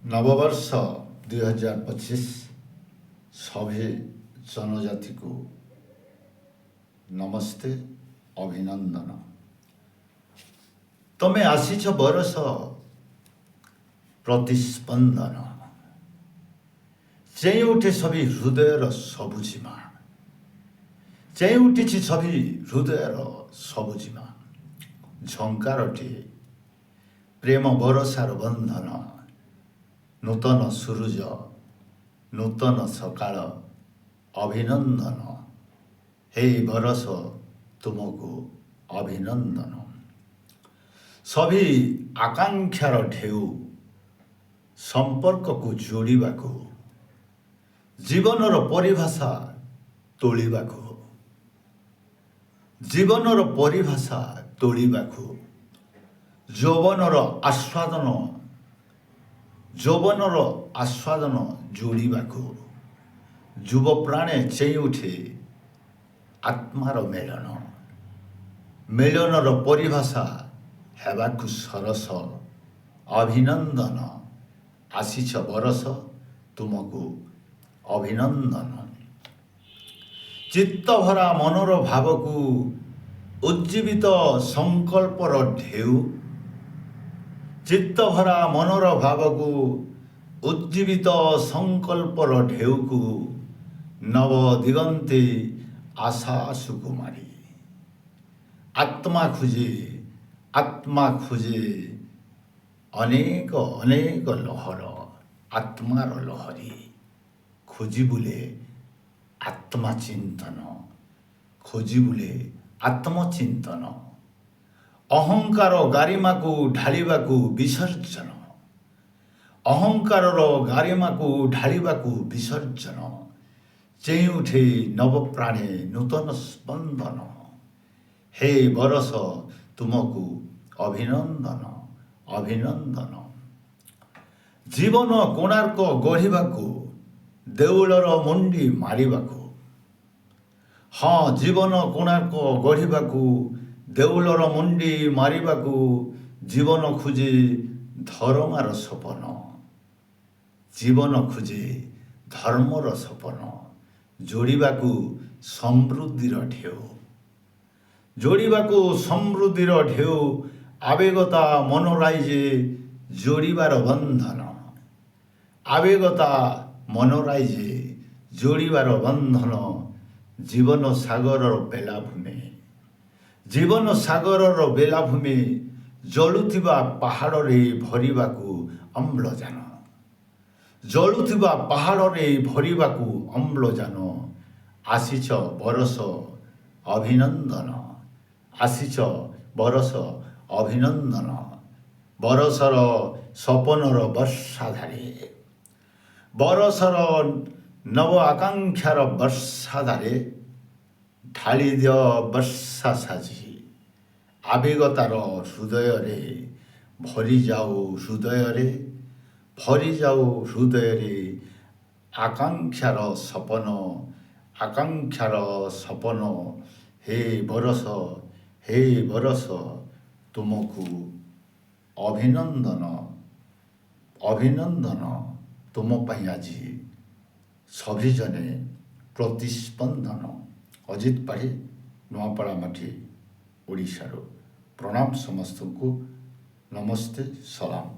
ନବବର୍ଷ 2025 सभी जनजाति को नमस्ते अभिनंदन। तमे आसीछ बरस प्रतिस्पंदन चेई उठे सभी हृदयर सबुजिमा चेई उठी सभी हृदयर सबुजिमा झंकारटे प्रेम बरसार बंधन नूतन सूरज नूतन सकाळ अभिनंदन हे बरस तुमको अभिनंदन। सभी आकांक्षार ढेउ संपर्क को जोड़ाको जीवनर परिभाषा तोड़ाको जीवनर परिभाषा तोड़ाको यौवनर आस्वादन जोड़ाको युव प्राणे चेई उठे आत्मार मेलन मेलनर परिभाषा हेबाकु सरस अभिनंदन आसीछ बरस तुमको अभिनंदन। चित्तभरा मनर भावकु उज्जीवित संकल्पर ढेउ चित्तभरा मनर भावकु उज्जीवित संकल्पर ढेउकु नव दिगंते आशा सुकुमारी आत्मा खोजे अनेक अनेक लहर आत्मार लहरी खोजी बुले आत्मचिंतन खोजी बुले आत्मचिंतन अहंकार गारिमा को ढालिबाकु विसर्जन अहंकार गारिमा को ढालिबाकु विसर्जन चेई उठे नव प्राणे नूतन स्पंदन हे बरस तुमको अभिनंदन अभिनंदन। जीवन कोणार्क गढ़िबाकु देउलर मुंडी मारिबाकु हाँ जीवन कोणार्क गढ़िबाकु देउलर मुंडी मारिबाकु जीवन खोजे धर्मार सपन जीवन खोजे धर्मर सपन जोड़ाको समृद्धिर ढेउ जोड़ाको समृद्धिर ढेउ आवेगता मनोराइजे जोड़ार बंधन आवेगता मनोराइजे जोड़ार बंधन जीवन सागर बेलाभूमि जलुथिबा पहाड़ रे भरिबाकु अम्लजान जलुथिबा पहाड़ रे भरिबाकु अम्लजान आसीछ बरस अभिनंदन आसीछ बरस अभिनंदन। बरसर सपनर वर्षाधारे बरसर नव आकांक्षार वर्षाधारे ढाली दिय वर्षा साजी आवेगतार हृदय रे भरी जाओ हृदय रे आकांक्षार सपन हे बरस तुमको अभिनंदन तुम पाई आज सभी जने प्रतिस्पंदन। अजित पाढ़ी नुआपड़ा माटी ओडिशार प्रणाम समस्त को नमस्ते सलाम।